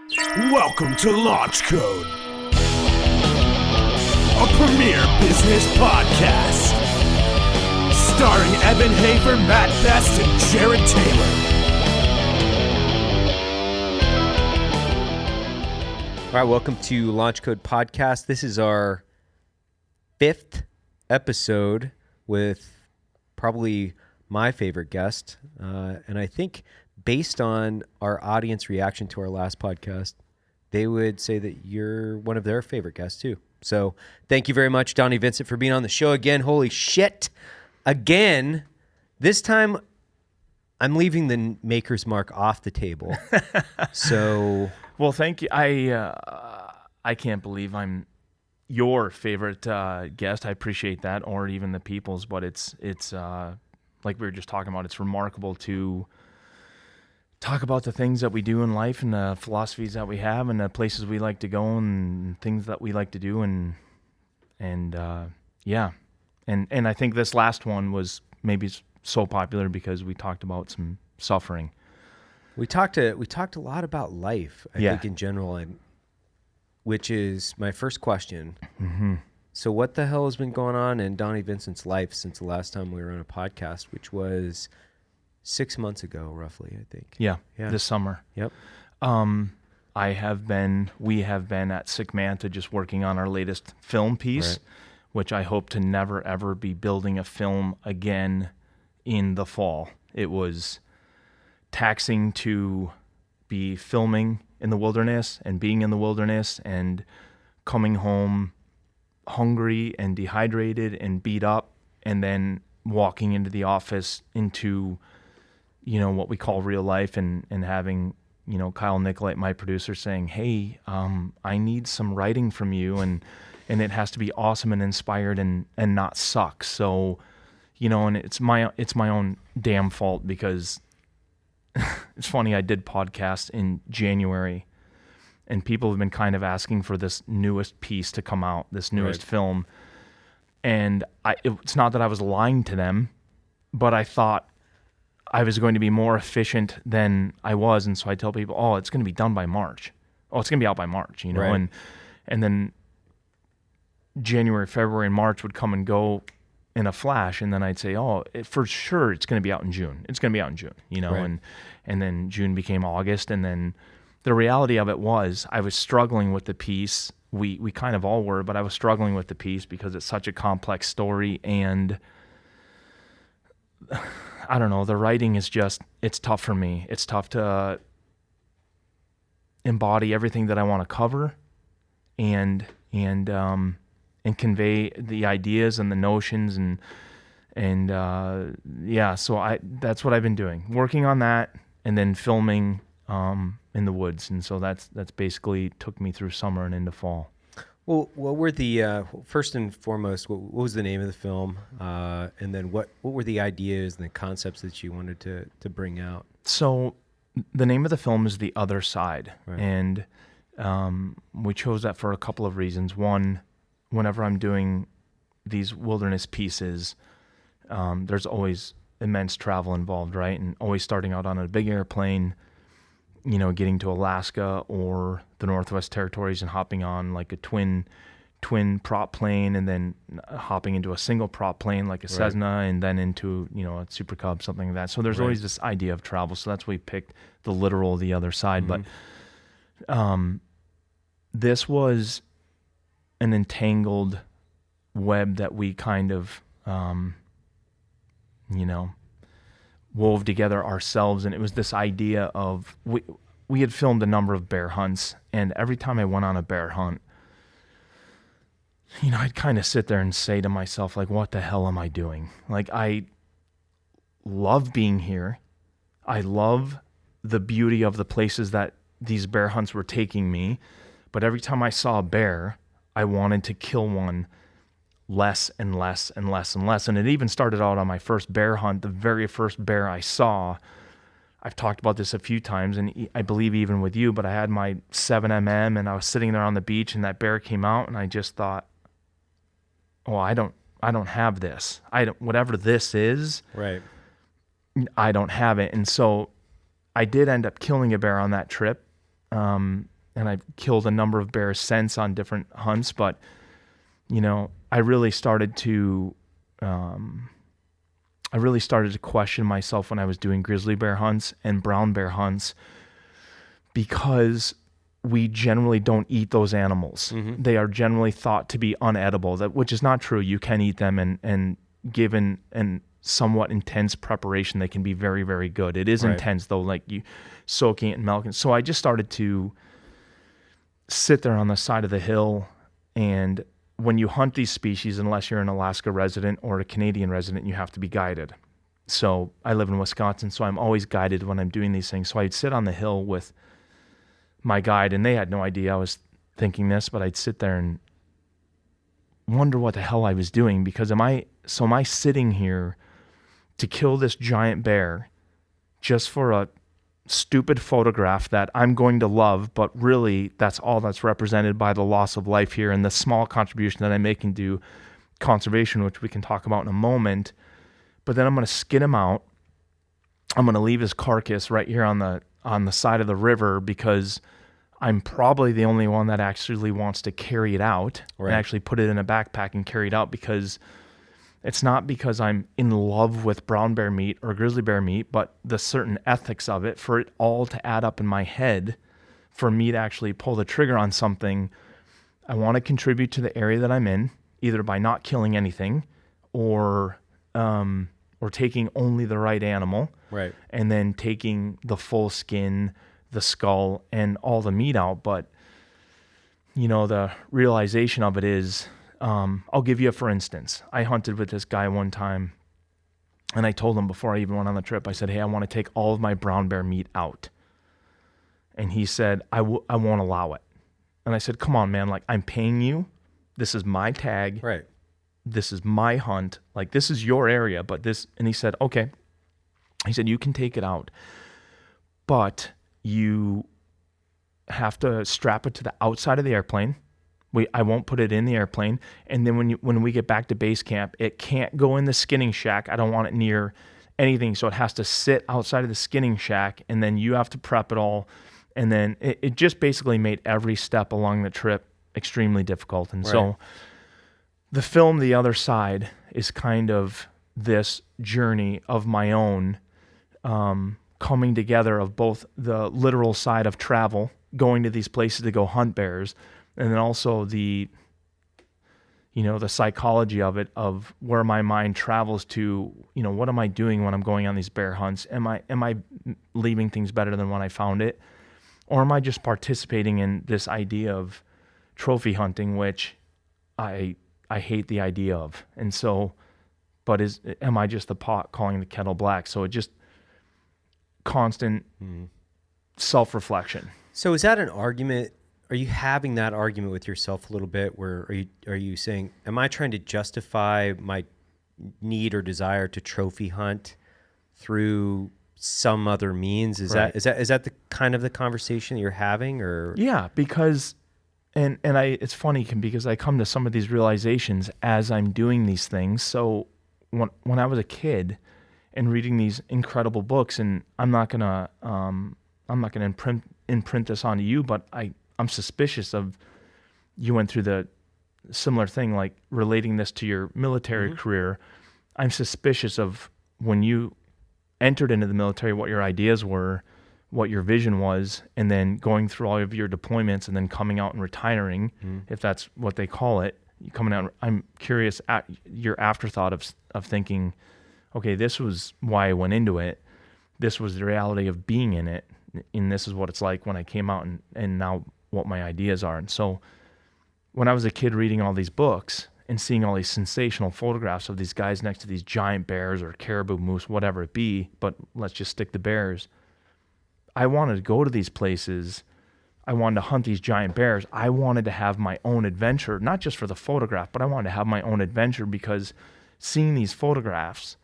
Welcome to Launch Code, a premier business podcast, starring Evan Hafer, Matt Best, and Jared Taylor. All right, welcome to Launch Code Podcast. This is our 5th episode with probably my favorite guest, and I think based on our audience reaction to our last podcast, they would say that you're one of their favorite guests too. So thank you very much, Donnie Vincent, for being on the show again. Holy shit. Again, this time I'm leaving the maker's mark off the table. So... Well, thank you. I can't believe I'm your favorite guest. I appreciate that, or even the people's, but it's like we were just talking about, it's remarkable to talk about the things that we do in life and the philosophies that we have and the places we like to go and things that we like to do and yeah. And I think this last one was maybe so popular because we talked about some suffering. We talked a lot about life, I think, in general, and which is my first question. Mm-hmm. So what the hell has been going on in Donnie Vincent's life since the last time we were on a podcast, which was 6 months ago, roughly, I think. Yeah. This summer. Yep. we have been at Sickmanta just working on our latest film piece, right, which I hope to never, ever be building a film again in the fall. It was taxing to be filming in the wilderness and being in the wilderness and coming home hungry and dehydrated and beat up, and then walking into the office into, you know, what we call real life, and having, you know, Kyle Nicolite, my producer, saying, hey, I need some writing from you, and it has to be awesome and inspired and not suck. So, you know, and it's my own damn fault, because it's funny, I did podcast in January, and people have been kind of asking for this newest piece to come out, this newest film. And it's not that I was lying to them, but I thought I was going to be more efficient than I was. And so I tell people, oh, it's going to be done by March. Oh, it's going to be out by March, you know? Right. And then January, February, and March would come and go in a flash, and then I'd say, oh, for sure it's going to be out in June. It's going to be out in June, you know? Right. And then June became August, and then the reality of it was I was struggling with the piece. We kind of all were, but I was struggling with the piece because it's such a complex story, and I don't know, the writing is just, it's tough for me. It's tough to embody everything that I want to cover and convey the ideas and the notions and yeah, so that's what I've been doing, working on that, and then filming in the woods. And so that's basically took me through summer and into fall. Well, what were the first and foremost? What was the name of the film, and then what were the ideas and the concepts that you wanted to bring out? So, the name of the film is The Other Side, right, and we chose that for a couple of reasons. One, whenever I'm doing these wilderness pieces, there's always immense travel involved, right? And always starting out on a big airplane, you know, getting to Alaska or the Northwest Territories and hopping on like a twin prop plane, and then hopping into a single prop plane like a Cessna, right, and then into, you know, a Super Cub, something like that. So there's always this idea of travel. So that's why we picked the literal The Other Side. Mm-hmm. But this was an entangled web that we kind of, you know, wove together ourselves. And it was this idea of, we had filmed a number of bear hunts, and every time I went on a bear hunt, you know, I'd kind of sit there and say to myself, like, what the hell am I doing? Like, I love being here. I love the beauty of the places that these bear hunts were taking me. But every time I saw a bear, I wanted to kill one less and less and less and less. And it even started out on my first bear hunt, the very first bear I saw. I've talked about this a few times, and I believe even with you, but I had my 7mm, and I was sitting there on the beach, and that bear came out, and I just thought, oh, I don't have this. Whatever this is, right, I don't have it. And so I did end up killing a bear on that trip. and I've killed a number of bears since on different hunts, but I really started to question myself when I was doing grizzly bear hunts and brown bear hunts, because we generally don't eat those animals. Mm-hmm. They are generally thought to be unedible, which is not true. You can eat them, and given an somewhat intense preparation, they can be very, very good. It is Right. intense though, like you soaking it and milking. So I just started to sit there on the side of the hill, and when you hunt these species, unless you're an Alaska resident or a Canadian resident, you have to be guided. So I live in Wisconsin, so I'm always guided when I'm doing these things. So I'd sit on the hill with my guide, and they had no idea I was thinking this, but I'd sit there and wonder what the hell I was doing, because am I sitting here to kill this giant bear just for a stupid photograph that I'm going to love, but really that's all that's represented by the loss of life here and the small contribution that I'm making to conservation, which we can talk about in a moment. But then I'm going to skin him out. I'm going to leave his carcass right here on the side of the river, because I'm probably the only one that actually wants to carry it out Right. and actually put it in a backpack and carry it out, because it's not because I'm in love with brown bear meat or grizzly bear meat, but the certain ethics of it, for it all to add up in my head, for me to actually pull the trigger on something. I want to contribute to the area that I'm in, either by not killing anything or taking only the right animal, Right. and then taking the full skin, the skull, and all the meat out. But the realization of it is, I'll give you for instance. I hunted with this guy one time, and I told him before I even went on the trip, I said, hey, I want to take all of my brown bear meat out. And he said, I won't allow it. And I said, come on, man, like, I'm paying you. This is my tag. Right. This is my hunt. Like, this is your area, but this, and he said, okay. He said, you can take it out, but you have to strap it to the outside of the airplane. I won't put it in the airplane. And then when we get back to base camp, it can't go in the skinning shack. I don't want it near anything. So it has to sit outside of the skinning shack, and then you have to prep it all. And then it just basically made every step along the trip extremely difficult. And Right. so the film, The Other Side, is kind of this journey of my own, coming together of both the literal side of travel, going to these places to go hunt bears, and then also the psychology of it, of where my mind travels to, what am I doing when I'm going on these bear hunts? Am I leaving things better than when I found it? Or am I just participating in this idea of trophy hunting, which I hate the idea of? And so, but am I just the pot calling the kettle black? So it just constant self-reflection. So is that an argument? Are you having that argument with yourself a little bit, where are you saying, am I trying to justify my need or desire to trophy hunt through some other means? Is Right. that the kind of the conversation that you're having? Or Yeah, because it's funny because I come to some of these realizations as I'm doing these things. So when I was a kid and reading these incredible books, and I'm not gonna imprint this onto you, but I'm suspicious of you went through the similar thing, like relating this to your military career. I'm suspicious of when you entered into the military, what your ideas were, what your vision was, and then going through all of your deployments and then coming out and retiring, if that's what they call it, coming out. I'm curious at your afterthought of thinking, okay, this was why I went into it. This was the reality of being in it. And this is what it's like when I came out, and now what my ideas are. And so when I was a kid reading all these books and seeing all these sensational photographs of these guys next to these giant bears or caribou, moose, whatever it be, but let's just stick to bears. I wanted to go to these places. I wanted to hunt these giant bears. I wanted to have my own adventure, not just for the photograph, but I wanted to have my own adventure, because seeing these photographs,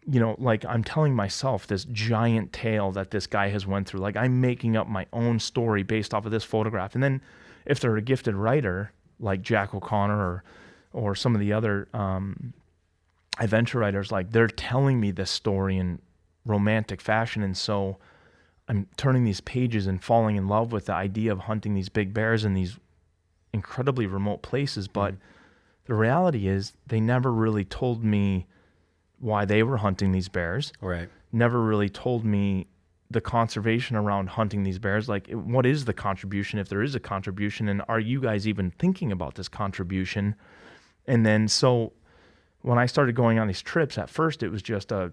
like I'm telling myself this giant tale that this guy has went through. Like I'm making up my own story based off of this photograph. And then if they're a gifted writer like Jack O'Connor or some of the other adventure writers, like they're telling me this story in romantic fashion. And so I'm turning these pages and falling in love with the idea of hunting these big bears in these incredibly remote places. But the reality is they never really told me why they were hunting these bears. Right. Never really told me the conservation around hunting these bears. Like, what is the contribution, if there is a contribution, and are you guys even thinking about this contribution? And then, so when I started going on these trips, at first it was just a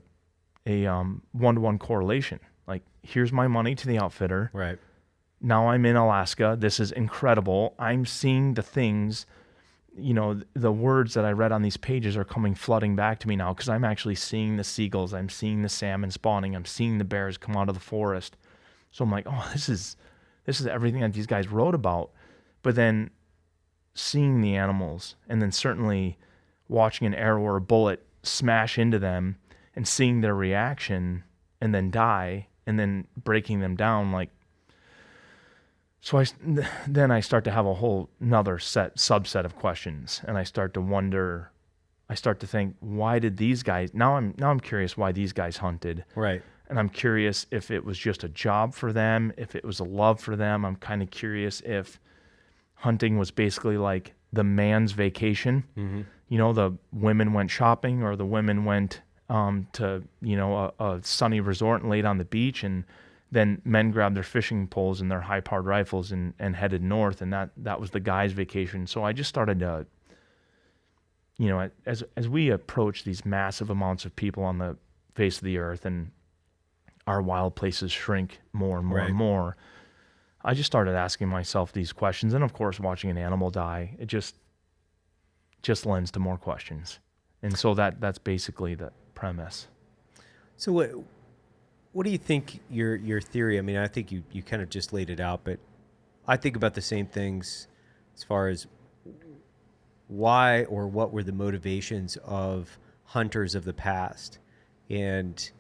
one-to-one correlation. Like, here's my money to the outfitter. Right. Now I'm in Alaska. This is incredible. I'm seeing the things, the words that I read on these pages are coming flooding back to me now, because I'm actually seeing the seagulls. I'm seeing the salmon spawning. I'm seeing the bears come out of the forest. So I'm like, oh, this is everything that these guys wrote about. But then seeing the animals, and then certainly watching an arrow or a bullet smash into them and seeing their reaction and then die, and then breaking them down, like, so then I start to have a whole another subset of questions, and I start to think, why did these guys, now I'm curious why these guys hunted. Right. And I'm curious if it was just a job for them, if it was a love for them. I'm kind of curious if hunting was basically like the man's vacation. Mm-hmm. The women went shopping, or the women went to a sunny resort and laid on the beach, and then men grabbed their fishing poles and their high-powered rifles and headed north, and that was the guy's vacation. So I just started to, as we approach these massive amounts of people on the face of the earth, and our wild places shrink more and more and more, I just started asking myself these questions. And of course, watching an animal die, it just lends to more questions. And so that's basically the premise. So what do you think your theory? I mean, I think you kind of just laid it out, but I think about the same things as far as why or what were the motivations of hunters of the past, and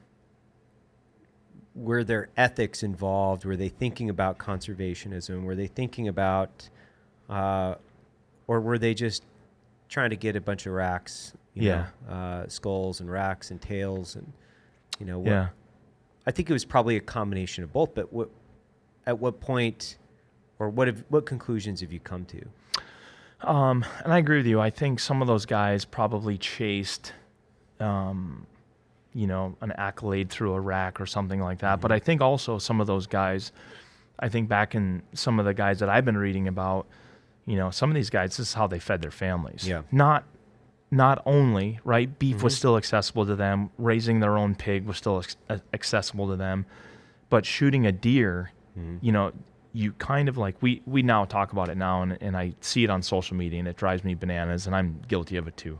were there ethics involved? Were they thinking about conservationism? Were they thinking about, or were they just trying to get a bunch of racks, skulls and racks and tails, and I think it was probably a combination of both. But at what point, or what conclusions have you come to? And I agree with you. I think some of those guys probably chased, an accolade through a rack or something like that. Mm-hmm. But I think also some of those guys, I think back in some of the guys that I've been reading about, some of these guys, this is how they fed their families. Yeah. Not only, right, beef was still accessible to them, raising their own pig was still accessible to them, but shooting a deer, you kind of like, we now talk about it now, and I see it on social media, and it drives me bananas, and I'm guilty of it too.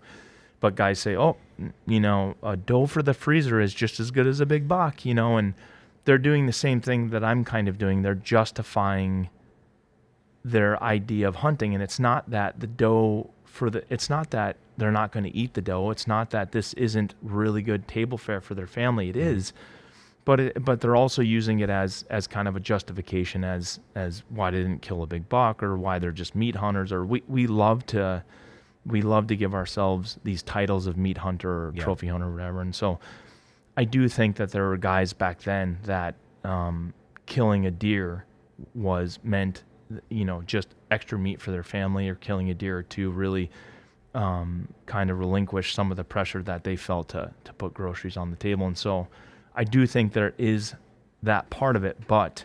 But guys say, a doe for the freezer is just as good as a big buck, and they're doing the same thing that I'm kind of doing. They're justifying their idea of hunting, and it's not that it's not that they're not going to eat the doe. It's not that this isn't really good table fare for their family. It is, but they're also using it as kind of a justification as why they didn't kill a big buck, or why they're just meat hunters, or we love to give ourselves these titles of meat hunter or trophy hunter or whatever. And so I do think that there were guys back then that killing a deer was meant, just extra meat for their family, or killing a deer to really kind of relinquish some of the pressure that they felt to put groceries on the table. And so I do think there is that part of it, but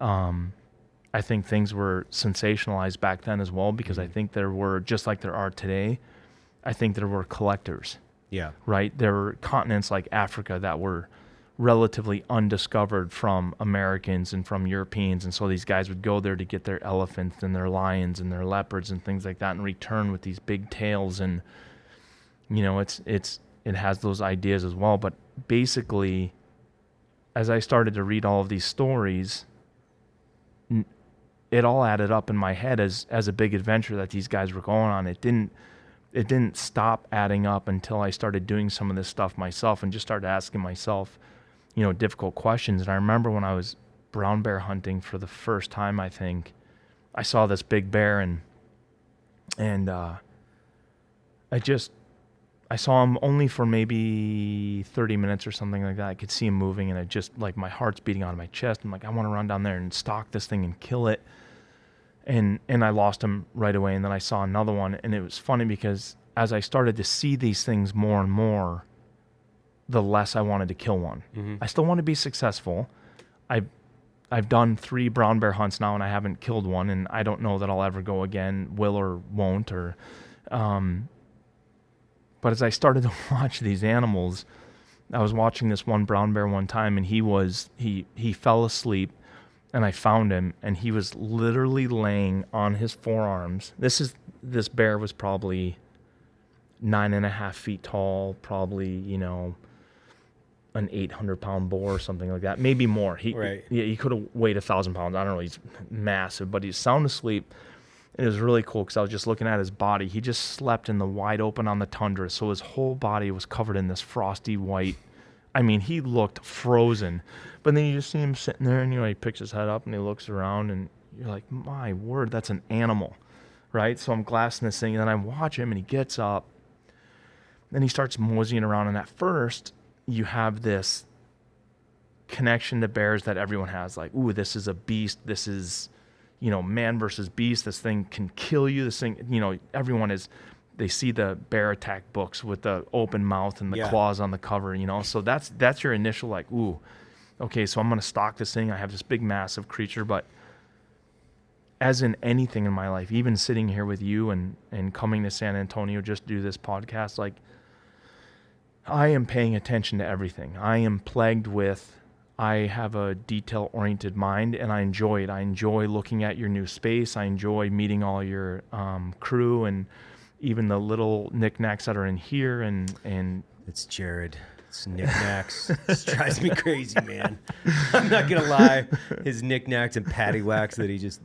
I think things were sensationalized back then as well, because I think there were, just like there are today, I think there were collectors. Yeah. Right? There were continents like Africa that were relatively undiscovered from Americans and from Europeans, and so these guys would go there to get their elephants and their lions and their leopards and things like that, and return with these big tails. And it has those ideas as well. But basically, as I started to read all of these stories, it all added up in my head as a big adventure that these guys were going on. It didn't stop adding up until I started doing some of this stuff myself, and just started asking myself difficult questions. And I remember when I was brown bear hunting for the first time, I think, I saw this big bear, and I saw him only for maybe 30 minutes or something like that. I could see him moving, and it just, like, my heart's beating out of my chest. I'm like, I want to run down there and stalk this thing and kill it. And I lost him right away, and then I saw another one, and it was funny because as I started to see these things more and more, the less I wanted to kill one. Mm-hmm. I still want to be successful. I've done 3 brown bear hunts now, and I haven't killed one, and I don't know that I'll ever go again, will or won't. But as I started to watch these animals, I was watching this one brown bear one time, and he fell asleep, and I found him, and he was literally laying on his forearms. This bear was probably 9.5 feet tall, probably, an 800-pound boar or something like that, maybe more. He could have weighed 1,000 pounds. I don't know. He's massive, but he's sound asleep. It was really cool because I was just looking at his body. He just slept in the wide open on the tundra, so his whole body was covered in this frosty white. I mean, he looked frozen. But then you just see him sitting there, and he picks his head up and he looks around, and you're like, my word, that's an animal, right? So I'm glassing this thing, and then I watch him, and he gets up, and he starts moseying around. And at first, you have this connection to bears that everyone has, like, ooh, this is a beast. This is, man versus beast. This thing can kill you. This thing, everyone they see the bear attack books with the open mouth and the claws on the cover, So that's your initial, like, ooh, okay, so I'm going to stalk this thing. I have this big, massive creature. But as in anything in my life, even sitting here with you and coming to San Antonio just to do this podcast, like, I am paying attention to everything. I am plagued with, I have a detail-oriented mind, and I enjoy it. I enjoy looking at your new space. I enjoy meeting all your crew and even the little knickknacks that are in here. And it's Jared. It's knickknacks. This drives me crazy, man. I'm not going to lie. His knickknacks and paddywhacks that he just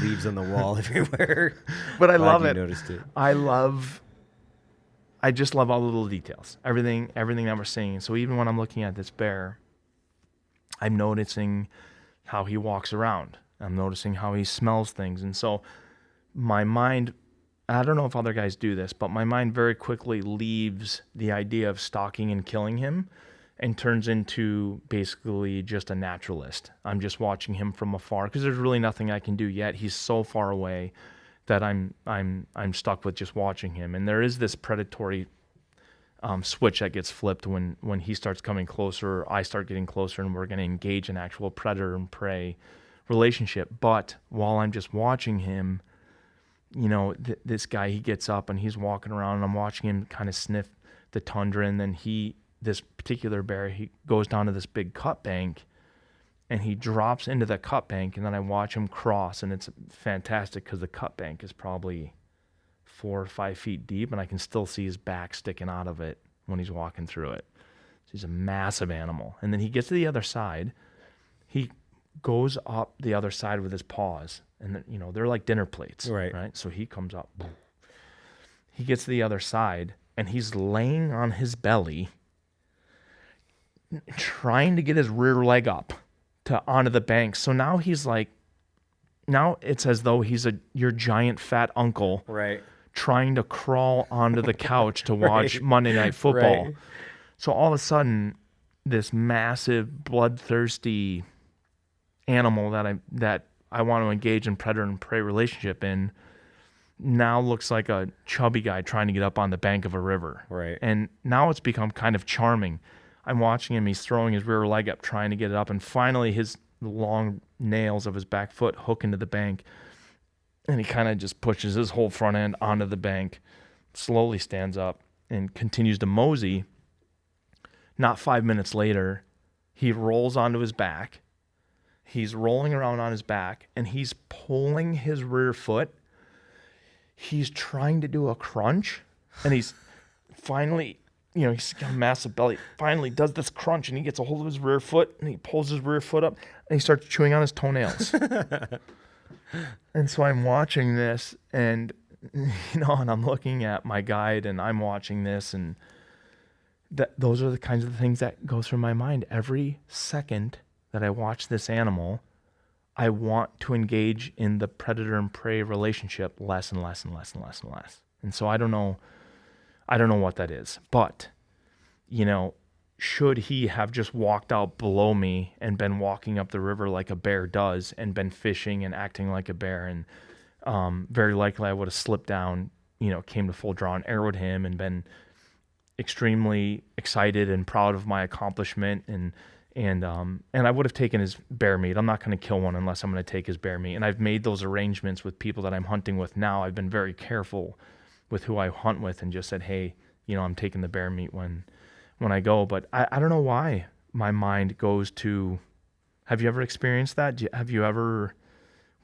leaves on the wall everywhere. But I love it. Noticed it. I just love all the little details, everything that we're seeing. So even when I'm looking at this bear, I'm noticing how he walks around. I'm noticing how he smells things. And so my mind, I don't know if other guys do this, but my mind very quickly leaves the idea of stalking and killing him and turns into basically just a naturalist. I'm just watching him from afar because there's really nothing I can do yet. He's so far away that I'm stuck with just watching him. And there is this predatory switch that gets flipped when he starts coming closer, I start getting closer, and we're going to engage in actual predator and prey relationship. But while I'm just watching him, this guy, he gets up and he's walking around, and I'm watching him kind of sniff the tundra. And then this particular bear, he goes down to this big cut bank, and he drops into the cut bank, and then I watch him cross, and it's fantastic because the cut bank is probably 4 or 5 feet deep, and I can still see his back sticking out of it when he's walking through it. So he's a massive animal. And then he gets to the other side. He goes up the other side with his paws, and they're like dinner plates, right? So he comes up. He gets to the other side, and he's laying on his belly, trying to get his rear leg up onto the bank. So now now it's as though he's your giant fat uncle, right, trying to crawl onto the couch to watch Monday Night Football. Right. So all of a sudden, this massive, bloodthirsty animal that I want to engage in predator and prey relationship in now looks like a chubby guy trying to get up on the bank of a river. Right. And now it's become kind of charming. I'm watching him. He's throwing his rear leg up, trying to get it up, and finally the long nails of his back foot hook into the bank, and he kind of just pushes his whole front end onto the bank, slowly stands up, and continues to mosey. Not 5 minutes later, he rolls onto his back. He's rolling around on his back, and he's pulling his rear foot. He's trying to do a crunch, and he's finally... he's got a massive belly, finally does this crunch, and he gets a hold of his rear foot, and he pulls his rear foot up, and he starts chewing on his toenails. And so I'm watching this, and, and I'm looking at my guide, and I'm watching this, and those are the kinds of things that go through my mind. Every second that I watch this animal, I want to engage in the predator and prey relationship less and less and less and less and less. And so I don't know I don't know what that is, but, you know, should he have just walked out below me and been walking up the river like a bear does and been fishing and acting like a bear, and very likely I would have slipped down, you know, came to full draw and arrowed him and been extremely excited and proud of my accomplishment, and I would have taken his bear meat. I'm not going to kill one unless I'm going to take his bear meat. And I've made those arrangements with people that I'm hunting with now. I've been very careful with who I hunt with and just said, hey, you know, I'm taking the bear meat when I go. But I don't know why my mind goes to, have you ever experienced that? Have you ever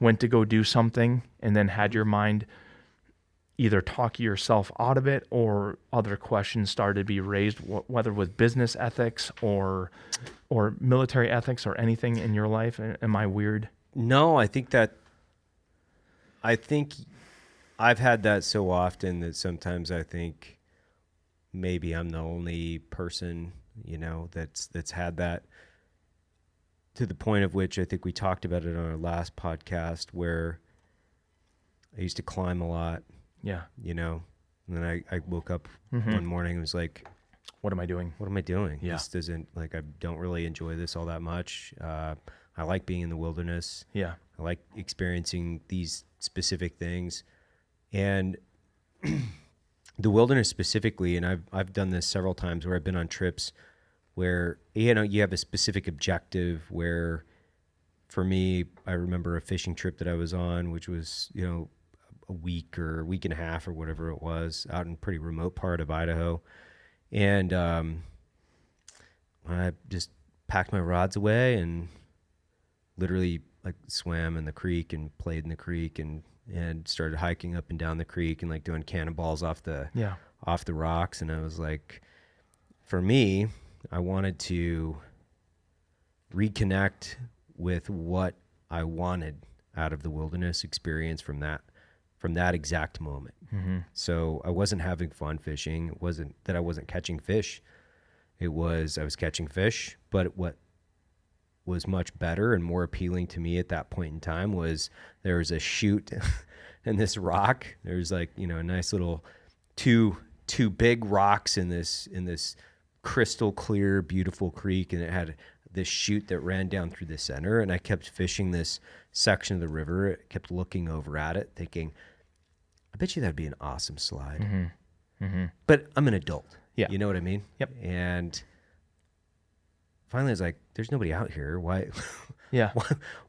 went to go do something and then had your mind either talk yourself out of it, or other questions started to be raised, whether with business ethics or military ethics or anything in your life? Am I weird? No, I think I've had that so often that sometimes I think maybe I'm the only person, you know, that's had that, to the point of which I think we talked about it on our last podcast, where I used to climb a lot. Yeah. You know, and then I woke up one morning and was like, what am I doing? What am I doing? Yeah. This doesn't, like, I don't really enjoy this all that much. I like being in the wilderness. Yeah. I like experiencing these specific things. And the wilderness specifically, and I've done this several times where I've been on trips where, you know, you have a specific objective where, for me, I remember a fishing trip that I was on, which was, you know, a week or a week and a half or whatever it was, out in a pretty remote part of Idaho. And I just packed my rods away and literally like swam in the creek and played in the creek and started hiking up and down the creek and like doing cannonballs off the rocks. And I was like, for me, I wanted to reconnect with what I wanted out of the wilderness experience from that exact moment. Mm-hmm. So I wasn't having fun fishing. It wasn't that I wasn't catching fish. It was I was catching fish, but what was much better and more appealing to me at that point in time was there was a chute and this rock. There's like, you know, a nice little two big rocks in this crystal clear, beautiful creek, and it had this chute that ran down through the center. And I kept fishing this section of the river. I kept looking over at it, thinking, I bet you that'd be an awesome slide. Mm-hmm. Mm-hmm. But I'm an adult. Yeah. You know what I mean? Yep. And finally I was like, there's nobody out here. Why? Yeah.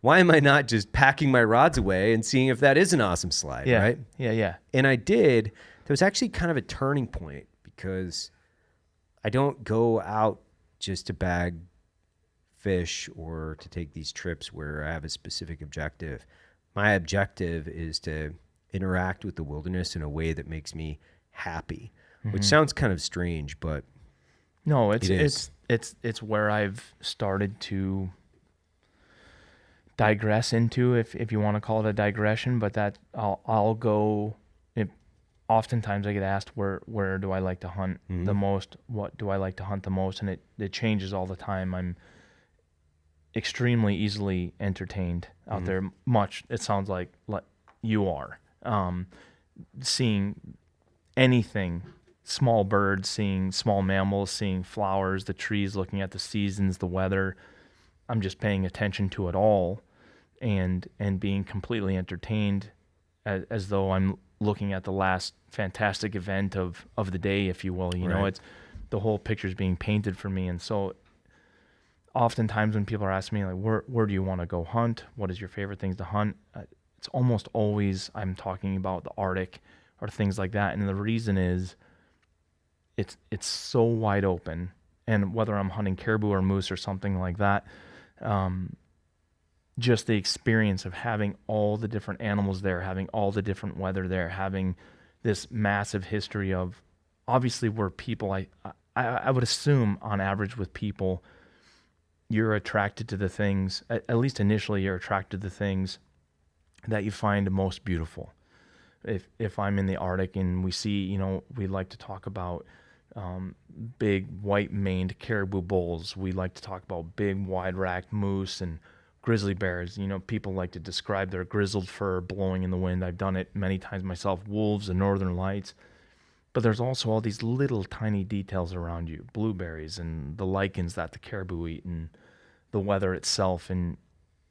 Why am I not just packing my rods away and seeing if that is an awesome slide? Yeah. Right? Yeah. Yeah. And I did. There was actually kind of a turning point because I don't go out just to bag fish or to take these trips where I have a specific objective. My objective is to interact with the wilderness in a way that makes me happy, which sounds kind of strange, but no, it's where I've started to digress into, if you want to call it a digression, but that I'll go. Oftentimes I get asked where do I like to hunt the most? What do I like to hunt the most? And it changes all the time. I'm extremely easily entertained out there. Much it sounds like you are. Seeing anything, small birds, seeing small mammals, seeing flowers, the trees, looking at the seasons, the weather. I'm just paying attention to it all and being completely entertained as though I'm looking at the last fantastic event of the day, if you will. You know, it's the whole picture's being painted for me. And so oftentimes when people are asking me, like, where do you want to go hunt? What is your favorite things to hunt? It's almost always I'm talking about the Arctic or things like that. And the reason is it's so wide open. And whether I'm hunting caribou or moose or something like that, just the experience of having all the different animals there, having all the different weather there, having this massive history of, obviously we're people, I would assume on average with people, you're attracted to the things, at least initially you're attracted to the things that you find most beautiful. If I'm in the Arctic and we see, you know, we like to talk about big white-maned caribou bulls. We like to talk about big wide-racked moose and grizzly bears. You know, people like to describe their grizzled fur blowing in the wind. I've done it many times myself. Wolves and northern lights. But there's also all these little tiny details around you, blueberries and the lichens that the caribou eat and the weather itself, and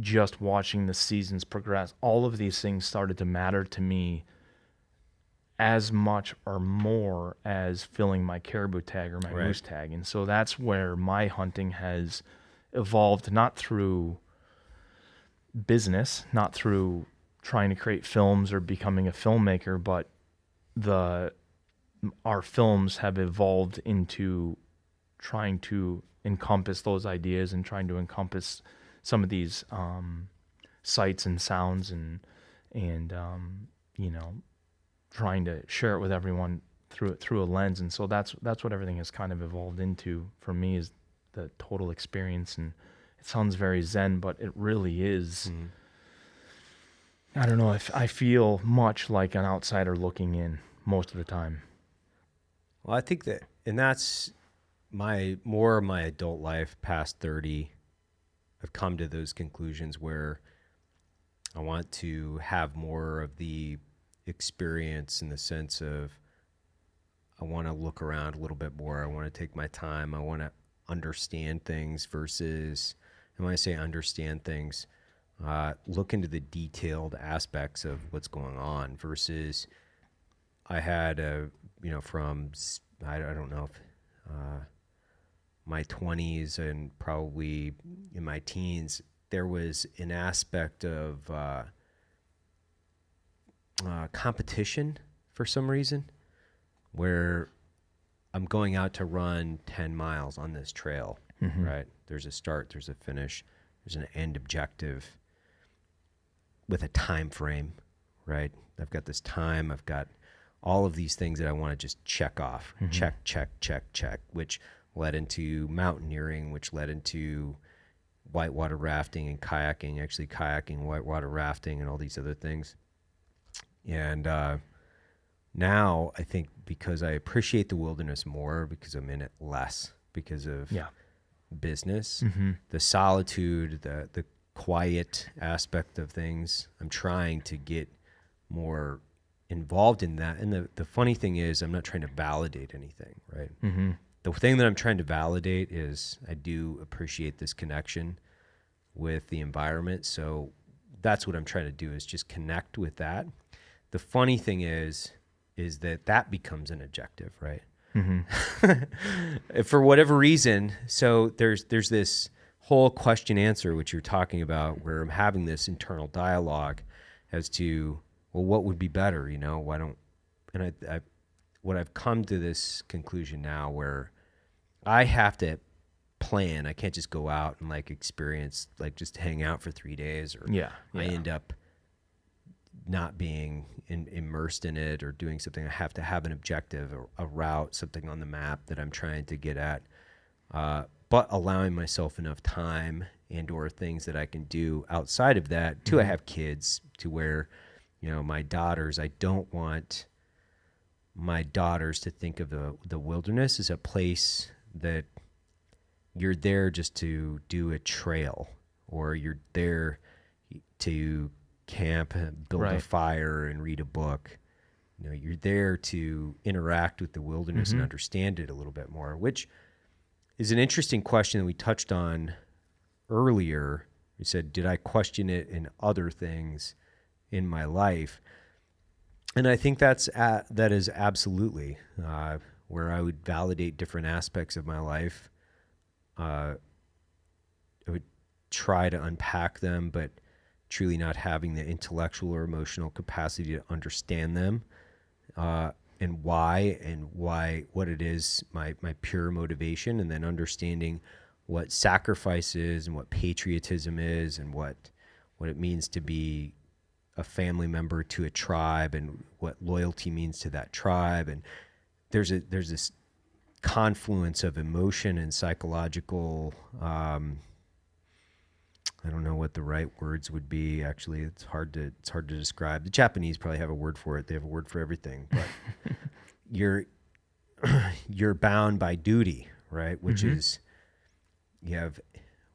just watching the seasons progress. All of these things started to matter to me as much or more as filling my caribou tag or my moose tag. And so that's where my hunting has evolved, not through business, not through trying to create films or becoming a filmmaker, but our films have evolved into trying to encompass those ideas and trying to encompass some of these sights and sounds and trying to share it with everyone through a lens. And so that's what everything has kind of evolved into for me, is the total experience. And it sounds very zen, but it really is. I don't know, I feel much like an outsider looking in most of the time. Well, I think that, and that's more of my adult life, past 30, I've come to those conclusions where I want to have more of the experience, in the sense of I want to look around a little bit more. I want to take my time. I want to understand things versus, and when I say understand things, look into the detailed aspects of what's going on versus I had from, I don't know if my 20s and probably in my teens, there was an aspect of competition for some reason, where I'm going out to run 10 miles on this trail, right? There's a start, there's a finish, there's an end objective with a time frame, right? I've got this time, I've got all of these things that I want to just check off, check, which led into mountaineering, which led into whitewater rafting and kayaking, actually kayaking, whitewater rafting, and all these other things. And now I think because I appreciate the wilderness more, because I'm in it less, because of business, the solitude, the quiet aspect of things, I'm trying to get more involved in that. And the funny thing is, I'm not trying to validate anything, right? The thing that I'm trying to validate is I do appreciate this connection with the environment. So that's what I'm trying to do, is just connect with that. The funny thing is that becomes an objective, right? For whatever reason. So there's this whole question answer, which you're talking about, where I'm having this internal dialogue as to, well, what would be better? Why don't, and what I've come to this conclusion now, where I have to plan. I can't just go out and experience, just hang out for 3 days, or I end up not being immersed in it or doing something. I have to have an objective, or a route, something on the map that I'm trying to get at, but allowing myself enough time and or things that I can do outside of that. Too, I have kids, to where, my daughters, I don't want my daughters to think of the wilderness as a place that you're there just to do a trail, or you're there to camp, build a fire, and read a book. You're there to interact with the wilderness and understand it a little bit more, which is an interesting question that we touched on earlier. We said, did I question it in other things in my life? And I think that is absolutely where I would validate different aspects of my life. I would try to unpack them, but truly not having the intellectual or emotional capacity to understand them, and what it is, my pure motivation, and then understanding what sacrifice is and what patriotism is, and what it means to be a family member to a tribe, and what loyalty means to that tribe. And there's this confluence of emotion and psychological, I don't know what the right words would be. Actually, it's hard to describe. The Japanese probably have a word for it. They have a word for everything. But you're bound by duty, right? Which is, you have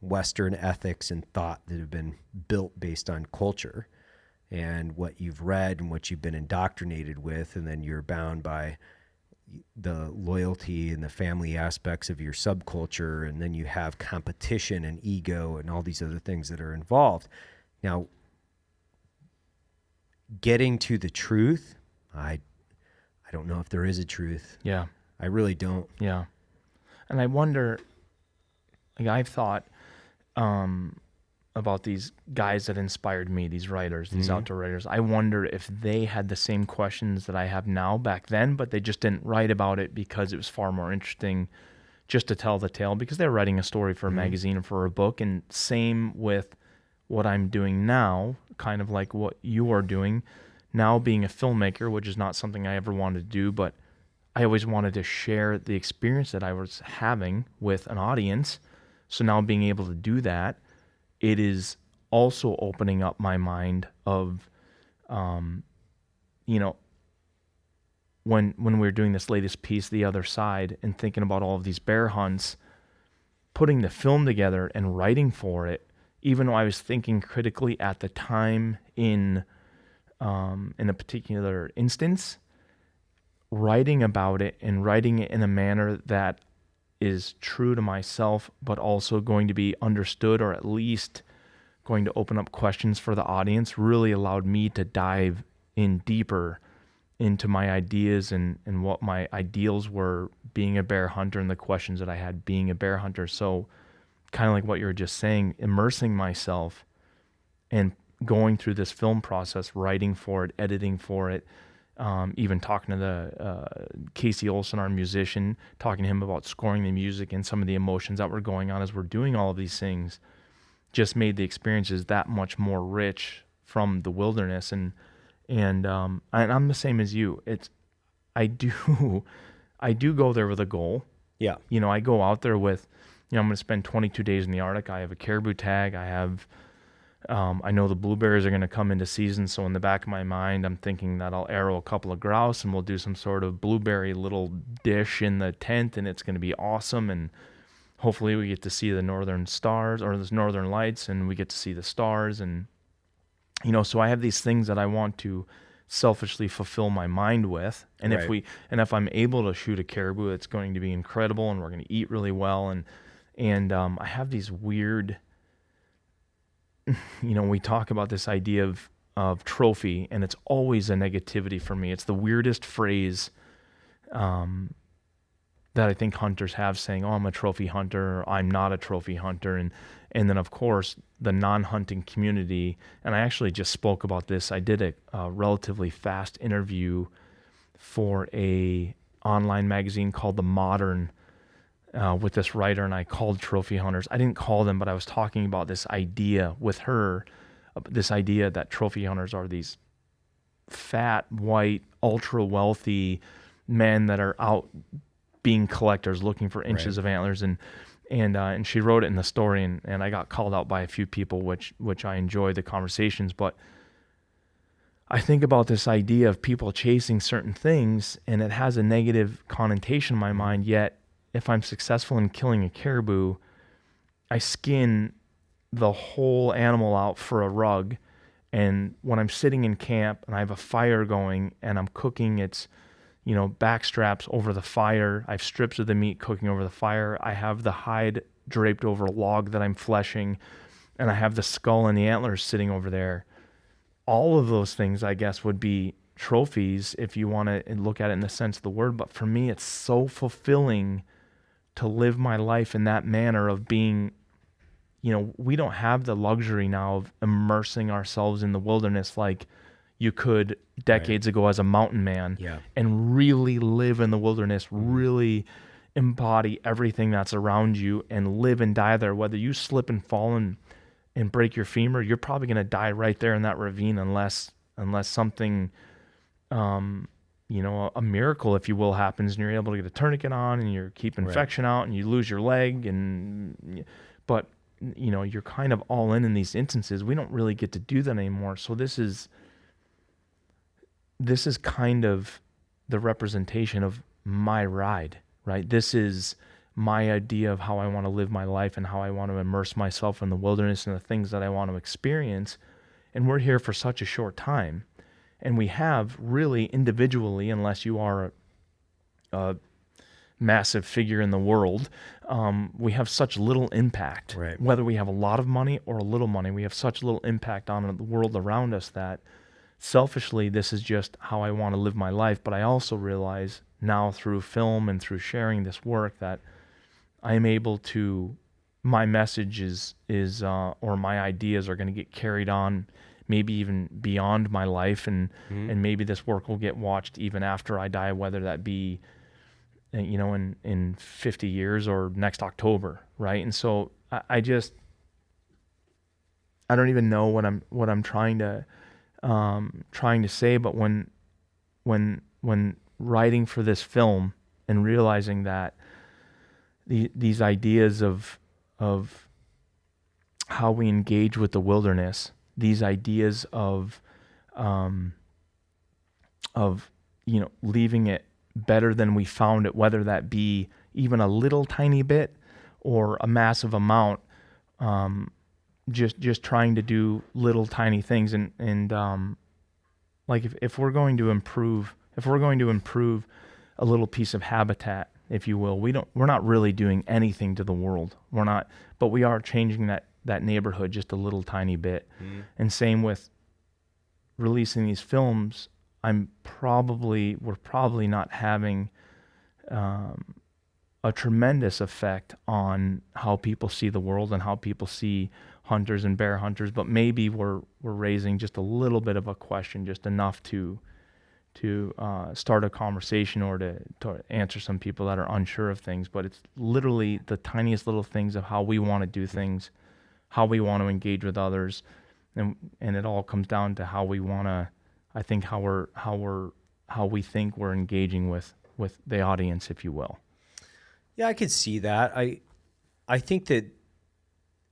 Western ethics and thought that have been built based on culture and what you've read and what you've been indoctrinated with, and then you're bound by the loyalty and the family aspects of your subculture, and then you have competition and ego and all these other things that are involved. Now, getting to the truth, I don't know if there is a truth. Yeah. I really don't. Yeah. And I wonder, like, I've thought about these guys that inspired me, these writers, these outdoor writers. I wonder if they had the same questions that I have now back then, but they just didn't write about it because it was far more interesting just to tell the tale, because they're writing a story for a magazine or for a book. And same with what I'm doing now, kind of like what you are doing now, being a filmmaker, which is not something I ever wanted to do, but I always wanted to share the experience that I was having with an audience. So now being able to do that, it is also opening up my mind of, you know, when we were doing this latest piece, The Other Side, and thinking about all of these bear hunts, putting the film together and writing for it, even though I was thinking critically at the time in a particular instance, writing about it and writing it in a manner that is true to myself, but also going to be understood, or at least going to open up questions for the audience, really allowed me to dive in deeper into my ideas and what my ideals were being a bear hunter, and the questions that I had being a bear hunter. So kind of like what you were just saying, immersing myself and going through this film process, writing for it, editing for it, even talking to the Casey Olson, our musician, talking to him about scoring the music and some of the emotions that were going on as we're doing all of these things, just made the experiences that much more rich from the wilderness. And I'm the same as you. I do go there with a goal. Yeah. You know, I go out there with, I'm going to spend 22 days in the Arctic. I have a caribou tag. I know the blueberries are going to come into season, so in the back of my mind, I'm thinking that I'll arrow a couple of grouse and we'll do some sort of blueberry little dish in the tent, and it's going to be awesome. And hopefully we get to see the northern stars, or the northern lights, and we get to see the stars. And, so I have these things that I want to selfishly fulfill my mind with. And if I'm able to shoot a caribou, it's going to be incredible, and we're going to eat really well. And I have these weird, we talk about this idea of trophy, and it's always a negativity for me. It's the weirdest phrase that I think hunters have, saying, "Oh, I'm a trophy hunter," or "I'm not a trophy hunter." And then, of course, the non-hunting community, and I actually just spoke about this. I did a relatively fast interview for a online magazine called The Modern, with this writer, and I called trophy hunters. I didn't call them, but I was talking about this idea with her, this idea that trophy hunters are these fat, white, ultra wealthy men that are out being collectors, looking for inches of antlers. And she wrote it in the story, and I got called out by a few people, which I enjoyed the conversations. But I think about this idea of people chasing certain things, and it has a negative connotation in my mind, yet if I'm successful in killing a caribou, I skin the whole animal out for a rug. And when I'm sitting in camp and I have a fire going and I'm cooking, it's, back straps over the fire. I have strips of the meat cooking over the fire. I have the hide draped over a log that I'm fleshing, and I have the skull and the antlers sitting over there. All of those things, I guess, would be trophies if you want to look at it in the sense of the word. But for me, it's so fulfilling to live my life in that manner of being, we don't have the luxury now of immersing ourselves in the wilderness like you could decades ago as a mountain man, and really live in the wilderness, really embody everything that's around you and live and die there. Whether you slip and fall and break your femur, you're probably going to die right there in that ravine unless something, a miracle, if you will, happens and you're able to get a tourniquet on and you keep infection out and you lose your leg. But you're kind of all in these instances. We don't really get to do that anymore. So this is kind of the representation of my ride, right? This is my idea of how I want to live my life and how I want to immerse myself in the wilderness and the things that I want to experience. And we're here for such a short time. And we have really individually, unless you are a massive figure in the world, we have such little impact. Right. Whether we have a lot of money or a little money, we have such little impact on the world around us that selfishly, this is just how I want to live my life. But I also realize now through film and through sharing this work that I'm able to, my message is or my ideas are going to get carried on, maybe even beyond my life, and maybe this work will get watched even after I die, whether that be, in 50 years or next October, right? And so I don't even know what I'm trying to say, but when writing for this film and realizing that these ideas of how we engage with the wilderness, these ideas of leaving it better than we found it, whether that be even a little tiny bit or a massive amount, just trying to do little tiny things, and like if we're going to improve a little piece of habitat, if you will, we're not really doing anything to the world. We're not, but we are changing that neighborhood just a little tiny bit. And same with releasing these films. We're probably not having a tremendous effect on how people see the world and how people see hunters and bear hunters, but maybe we're raising just a little bit of a question, just enough to start a conversation or to answer some people that are unsure of things. But it's literally the tiniest little things of how we want to do things, how we want to engage with others, and it all comes down to how we want to, I think, how we think we're engaging with the audience, if you will. Yeah, I could see that. I think that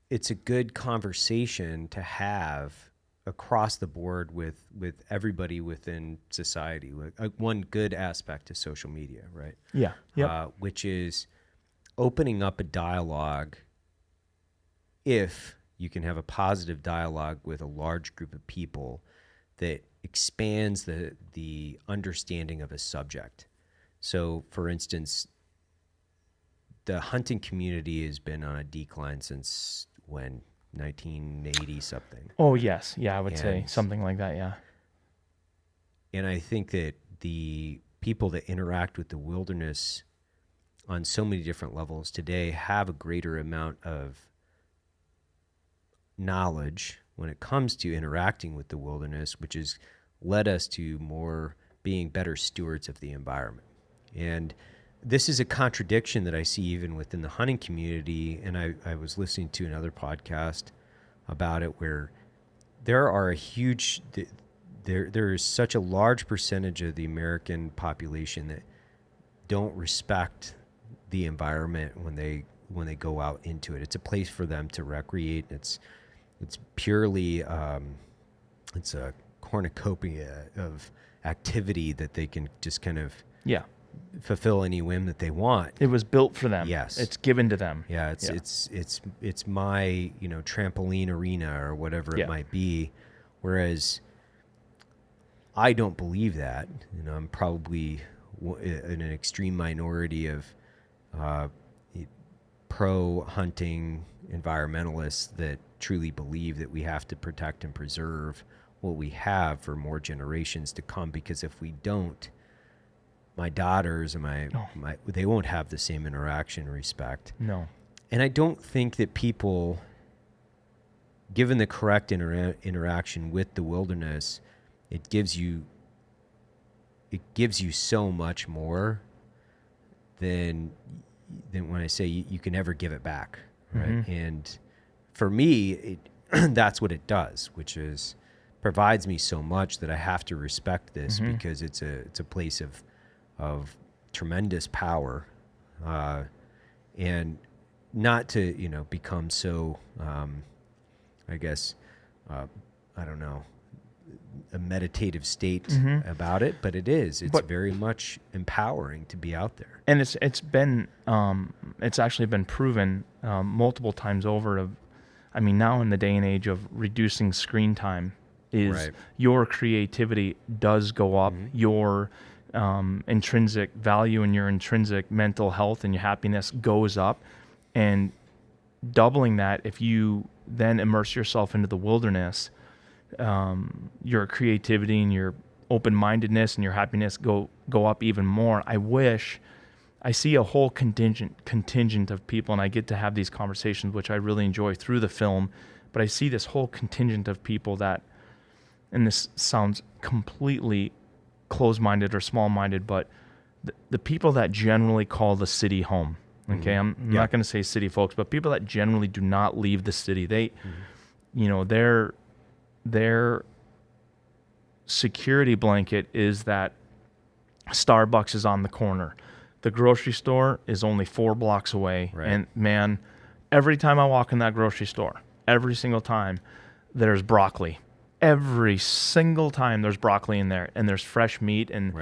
it's a good conversation to have across the board with everybody within society. One good aspect of social media, right? Yeah. Yep. Which is opening up a dialogue. If you can have a positive dialogue with a large group of people that expands the understanding of a subject. So, for instance, the hunting community has been on a decline since when? 1980 something. Oh, yes. Yeah, I would say something like that, yeah. And I think that the people that interact with the wilderness on so many different levels today have a greater amount of knowledge when it comes to interacting with the wilderness, which has led us to more being better stewards of the environment. And this is a contradiction that I see even within the hunting community. And I was listening to another podcast about it where there is such a large percentage of the American population that don't respect the environment when they go out into it. It's a place for them to recreate. It's purely it's a cornucopia of activity that they can just kind of fulfill any whim that they want. It was built for them. Yes, it's given to them. Yeah, it's my trampoline arena or whatever it might be. Whereas I don't believe that. I'm probably in an extreme minority of pro hunting environmentalists that truly believe that we have to protect and preserve what we have for more generations to come, because if we don't, my daughters and they won't have the same interaction and respect. No. And I don't think that people, given the correct interaction with the wilderness, it gives you so much more than when I say you can never give it back, right? Mm-hmm. And for me, that's what it does, which is provides me so much that I have to respect this because it's a place of tremendous power, and not to become so I guess I don't know, a meditative state about it, but it's very much empowering to be out there. And it's actually been proven multiple times over. Now in the day and age of reducing screen time, is your creativity does go up, your intrinsic value and your intrinsic mental health and your happiness goes up. And doubling that, if you then immerse yourself into the wilderness, your creativity and your open-mindedness and your happiness go up even more. I see a whole contingent of people, and I get to have these conversations, which I really enjoy through the film, but I see this whole contingent of people that, and this sounds completely closed-minded or small-minded, but the people that generally call the city home. Okay, I'm not going to say city folks, but people that generally do not leave the city. They, their security blanket is that Starbucks is on the corner. The grocery store is only 4 blocks away. Right. And man, every time I walk in that grocery store, every single time, there's broccoli. Every single time there's broccoli in there, and there's fresh meat. And,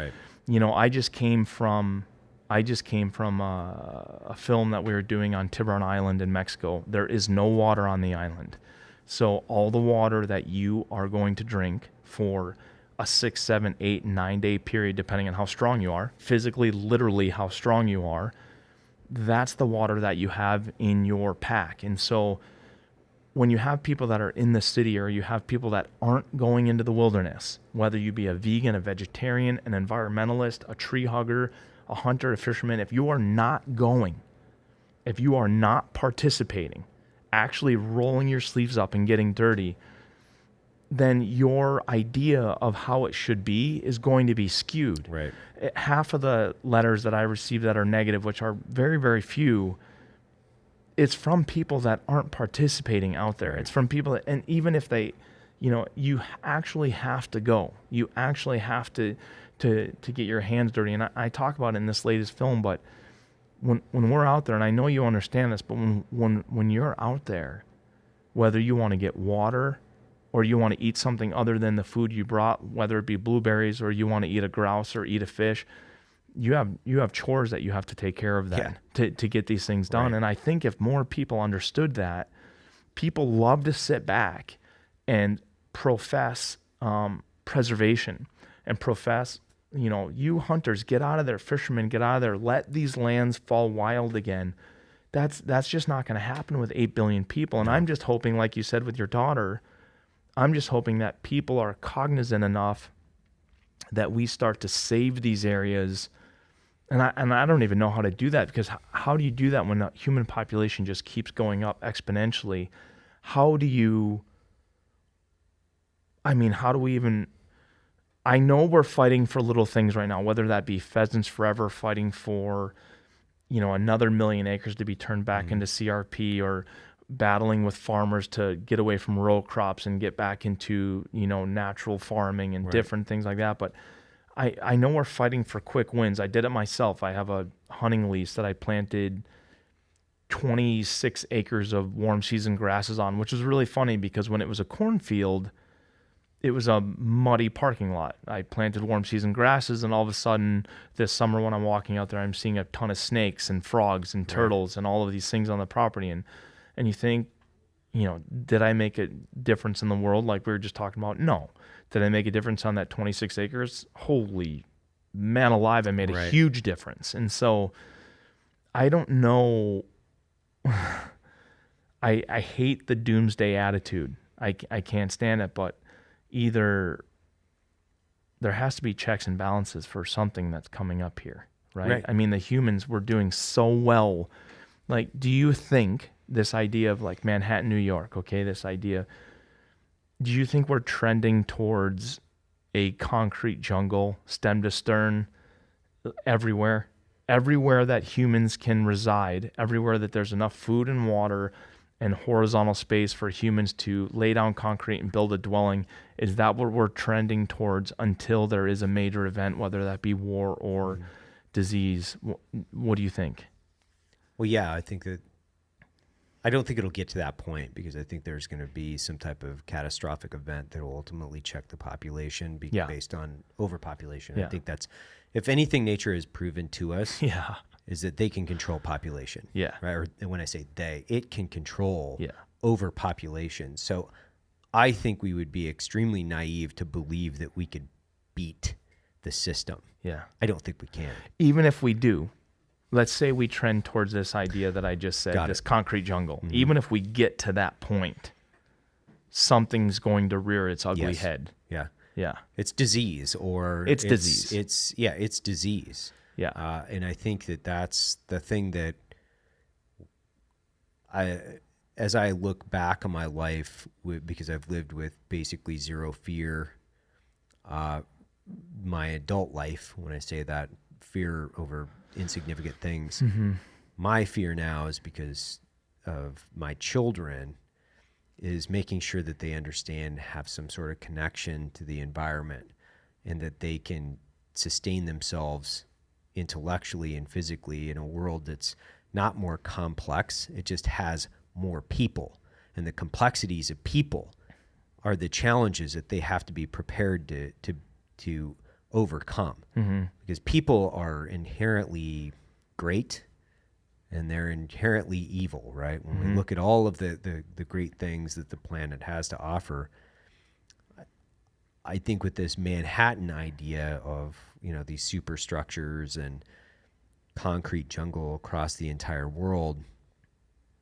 I just came from a film that we were doing on Tiburon Island in Mexico. There is no water on the island. So all the water that you are going to drink for a 6, 7, 8, 9 day period, depending on how strong you are, physically, literally how strong you are, that's the water that you have in your pack. And so when you have people that are in the city, or you have people that aren't going into the wilderness, whether you be a vegan, a vegetarian, an environmentalist, a tree hugger, a hunter, a fisherman, if you are not going, if you are not participating, actually rolling your sleeves up and getting dirty, then your idea of how it should be is going to be skewed. Right. Half of the letters that I receive that are negative, which are very, very few, it's from people that aren't participating out there. It's from people that, and even if they, you actually have to go. You actually have to get your hands dirty. And I talk about it in this latest film, but when we're out there, and I know you understand this, but when you're out there, whether you want to get water or you want to eat something other than the food you brought, whether it be blueberries or you want to eat a grouse or eat a fish, you have chores that you have to take care of then to get these things done. Right. And I think if more people understood that, people love to sit back and profess preservation and profess, you hunters, get out of there, fishermen, get out of there, let these lands fall wild again. That's just not going to happen with 8 billion people. And I'm just hoping, like you said with your daughter, I'm just hoping that people are cognizant enough that we start to save these areas. And I don't even know how to do that, because how do you do that when the human population just keeps going up exponentially? How do we even... I know we're fighting for little things right now, whether that be Pheasants Forever fighting for, another 1 million acres to be turned back into CRP, or battling with farmers to get away from row crops and get back into, natural farming and different things like that. But I know we're fighting for quick wins. I did it myself. I have a hunting lease that I planted 26 acres of warm season grasses on, which was really funny because when it was a cornfield, it was a muddy parking lot. I planted warm season grasses, and all of a sudden this summer when I'm walking out there, I'm seeing a ton of snakes and frogs and turtles and all of these things on the property. And you think, did I make a difference in the world like we were just talking about? No. Did I make a difference on that 26 acres? Holy man alive, I made a huge difference. And so I don't know. I hate the doomsday attitude. I can't stand it, but either there has to be checks and balances for something that's coming up here, right? I mean, the humans were doing so well. Like, do you think this idea of like Manhattan, New York, okay, this idea, do you think we're trending towards a concrete jungle, stem to stern, everywhere? Everywhere that humans can reside, everywhere that there's enough food and water and horizontal space for humans to lay down concrete and build a dwelling, is that what we're trending towards until there is a major event, whether that be war or disease? What do you think? Well, yeah, I don't think it'll get to that point, because I think there's going to be some type of catastrophic event that will ultimately check the population based on overpopulation. Yeah. I think that's, if anything, nature has proven to us is that they can control population. Yeah. Right. Or when I say they, it can control overpopulation. So I think we would be extremely naive to believe that we could beat the system. Yeah. I don't think we can. Even if we do, let's say we trend towards this idea that I just said, this concrete jungle. Mm-hmm. Even if we get to that point, something's going to rear its ugly head. Yeah. Yeah. It's disease or it's disease. It's disease. Yeah. And I think that's the thing that as I look back on my life, because I've lived with basically zero fear, my adult life, when I say that, fear over insignificant things, my fear now is because of my children, is making sure that they understand, have some sort of connection to the environment, and that they can sustain themselves intellectually and physically in a world that's not more complex. It just has more people, and the complexities of people are the challenges that they have to be prepared to overcome. Because people are inherently great and they're inherently evil, right? When we look at all of the great things that the planet has to offer, I think with this Manhattan idea of, these superstructures and concrete jungle across the entire world,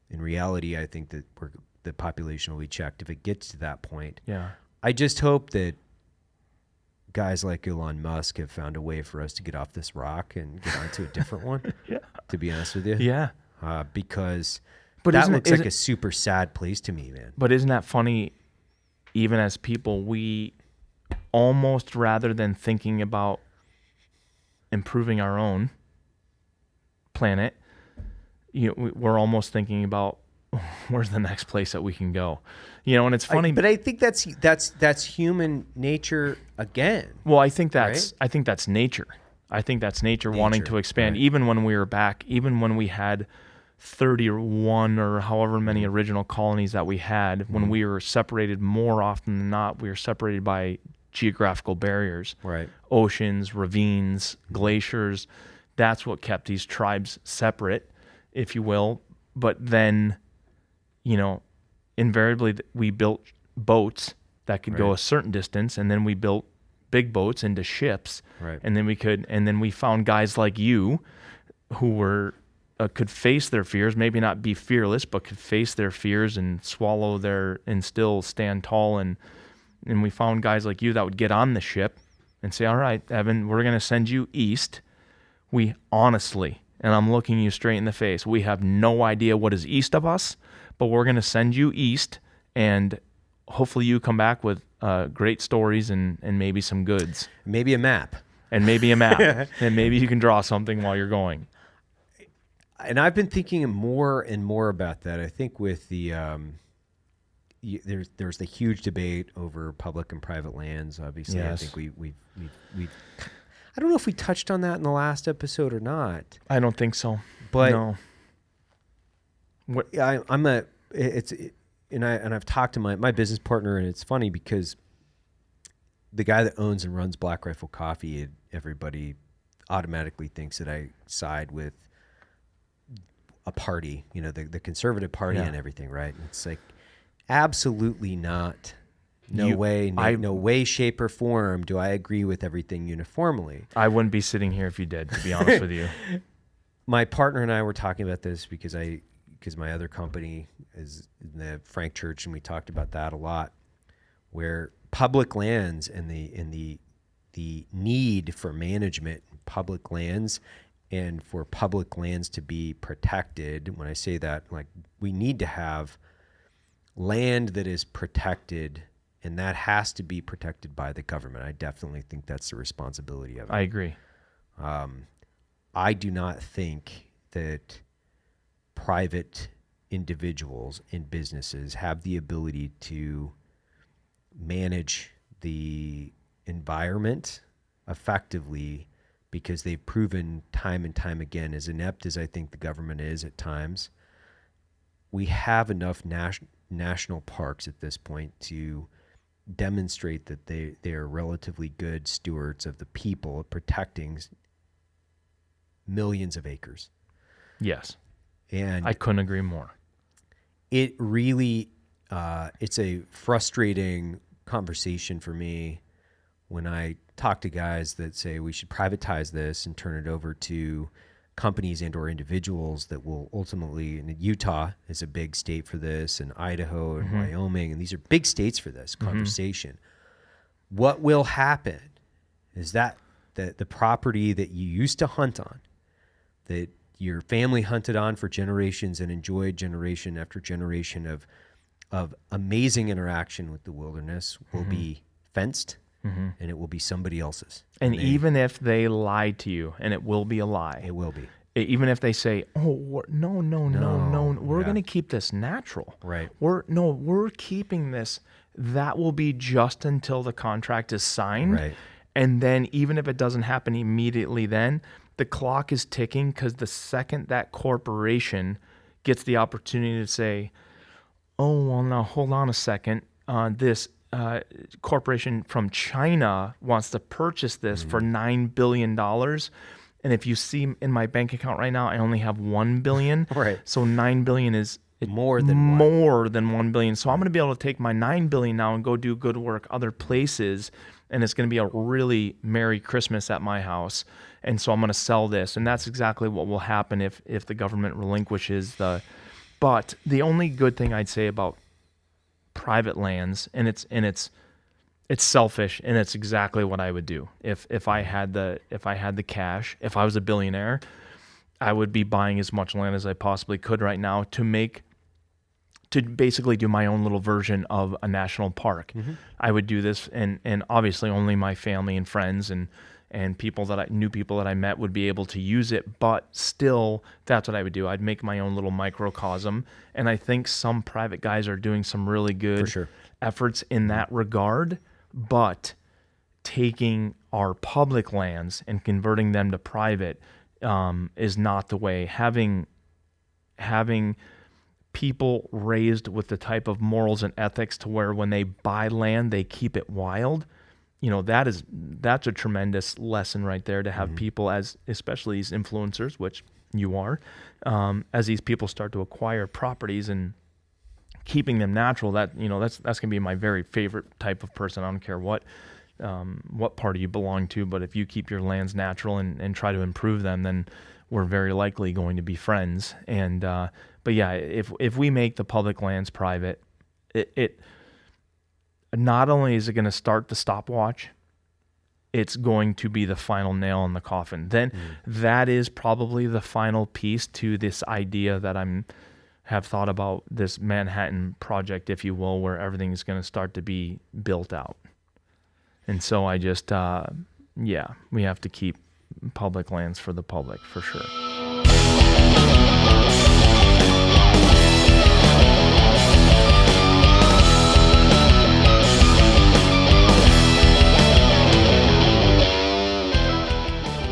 in reality, I think that the population will be checked if it gets to that point. Yeah. I just hope that guys like Elon Musk have found a way for us to get off this rock and get onto a different one. Yeah. To be honest with you. Yeah. Because but that looks like a super sad place to me, man. But isn't that funny? Even as people, we almost, rather than thinking about improving our own planet, we're almost thinking about where's the next place that we can go, and it's funny. But I think that's human nature again. Well, I think that's nature. I think that's nature wanting to expand. Right. Even when we were back, even when we had 31 or however many original colonies that we had, when we were separated, more often than not, we were separated by geographical barriers, right? Oceans, ravines, glaciers. That's what kept these tribes separate, if you will. But then, invariably we built boats that could go a certain distance, and then we built big boats into ships, right? And then we found guys like you who were could face their fears, maybe not be fearless, but could face their fears and and still stand tall. And we found guys like you that would get on the ship and say, all right, Evan, we're going to send you east. We honestly, and I'm looking you straight in the face, we have no idea what is east of us, but we're going to send you east, and hopefully you come back with great stories and maybe some goods. Maybe a map. And maybe a map. And maybe you can draw something while you're going. And I've been thinking more and more about that. I think with the there's the huge debate over public and private lands. Obviously, yes. I think we I don't know if we touched on that in the last episode or not. I don't think so. But no. I've talked to my business partner, and it's funny because the guy that owns and runs Black Rifle Coffee, everybody automatically thinks that I side with a party, the conservative party and everything, right? And it's like, absolutely not. No way, shape, or form do I agree with everything uniformly. I wouldn't be sitting here if you did, to be honest with you. My partner and I were talking about this because my other company is in the Frank Church, and we talked about that a lot, where public lands and the need for management in public lands and for public lands to be protected. When I say that, like, we need to have land that is protected, and that has to be protected by the government. I definitely think that's the responsibility of it. I agree. I do not think that private individuals and businesses have the ability to manage the environment effectively, because they've proven time and time again, as inept as I think the government is at times, we have enough national parks at this point to demonstrate that they are relatively good stewards of the people, of protecting millions of acres. Yes. And I couldn't agree more. It really, it's a frustrating conversation for me when I talk to guys that say we should privatize this and turn it over to companies and or individuals that will ultimately, and Utah is a big state for this, and Idaho and Wyoming, and these are big states for this conversation. What will happen is that the property that you used to hunt on, that your family hunted on for generations and enjoyed generation after generation of amazing interaction with the wilderness, will be fenced, and it will be somebody else's. And even if they lie to you, and it will be a lie. It will be. Even if they say, "Oh, no, we're going to keep this natural." Right. We're keeping this. That will be just until the contract is signed. Right. And then even if it doesn't happen immediately, then the clock is ticking, because the second that corporation gets the opportunity to say, "Oh, well, now hold on a second, this corporation from China wants to purchase this for $9 billion. And if you see in my bank account right now, I only have $1 billion. Right. So $9 billion is more than $1 billion. So I'm going to be able to take my $9 billion now and go do good work other places. And it's going to be a really Merry Christmas at my house. And so I'm going to sell this. And that's exactly what will happen if the government relinquishes the. But the only good thing I'd say about private lands, and it's selfish, and it's exactly what I would do if I had the cash. If I was a billionaire, I would be buying as much land as I possibly could right now to basically do my own little version of a national park. I would do this, and obviously only my family and friends and people that I met would be able to use it, but still, that's what I would do. I'd make my own little microcosm, and I think some private guys are doing some really good efforts in that regard, but taking our public lands and converting them to private is not the way. Having people raised with the type of morals and ethics to where when they buy land, they keep it wild, that's a tremendous lesson right there, to have people, especially these influencers, which you are, as these people start to acquire properties and keeping them natural. That's gonna be my very favorite type of person. I don't care what party you belong to, but if you keep your lands natural and try to improve them, then we're very likely going to be friends. And but yeah, if we make the public lands private, it not only is it going to start the stopwatch, it's going to be the final nail in the coffin. Then that is probably the final piece to this idea that have thought about, this Manhattan Project, if you will, where everything is going to start to be built out. And so I just, we have to keep public lands for the public, for sure.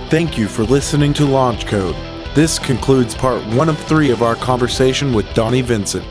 Thank you for listening to Launch Code. This concludes part 1 of 3 of our conversation with Donnie Vincent.